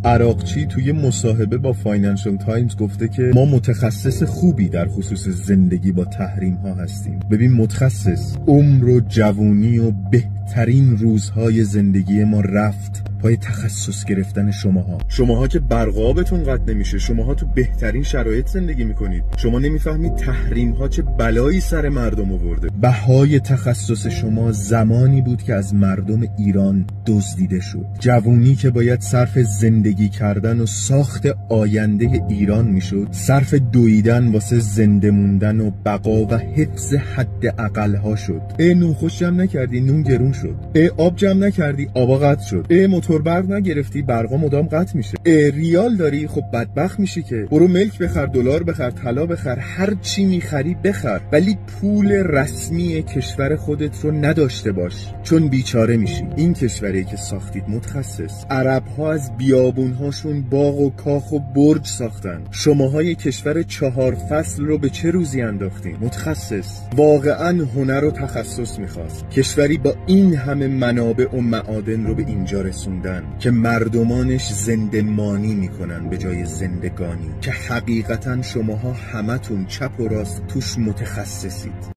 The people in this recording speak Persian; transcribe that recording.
عراقچی توی مصاحبه با فاینانشل تایمز گفته که ما متخصص خوبی در خصوص زندگی با تحریم ها هستیم. ببین متخصص، عمر و جوونی و بهترین روزهای زندگی ما رفت پای تخصص گرفتن شماها که برقابتون قطع نمیشه، شماها تو بهترین شرایط زندگی میکنید. شما نمیفهمید تحریم ها چه بلایی سر مردم آورده. بهای تخصص شما زمانی بود که از مردم ایران دزدیده شد. جوونی که باید صرف زندگی کردن و ساخت آینده ایران میشد، صرف دویدن واسه زنده موندن و بقا و حفظ حداقل ها شد. نون خوش جمع نکردی، نون گرون شد. آب جمع نکردی، آبا قطع شد. موتور برق نگرفتی، برقا مدام قطع میشه. ریال داری، خب بدبخت میشی که. برو ملک بخر، دلار بخر، طلا بخر، هر چی میخری بخر، ولی پول رسمی کشور خودت رو نداشته باش، چون بیچاره میشی. این کشوری که ساختید متخصص. عرب ها از بیابون هاشون باغ و کاخ و برج ساختن. شماهای کشور 4 فصل رو به چه روزی انداختین؟ متخصص. واقعا هنر و تخصص میخواست کشوری با این همه منابع و معادن رو به اینجا رسوندن که مردمانش زندمانی میکنن به جای زندگانی، که حقیقتا شماها همتون چپ و راست توش متخصصید.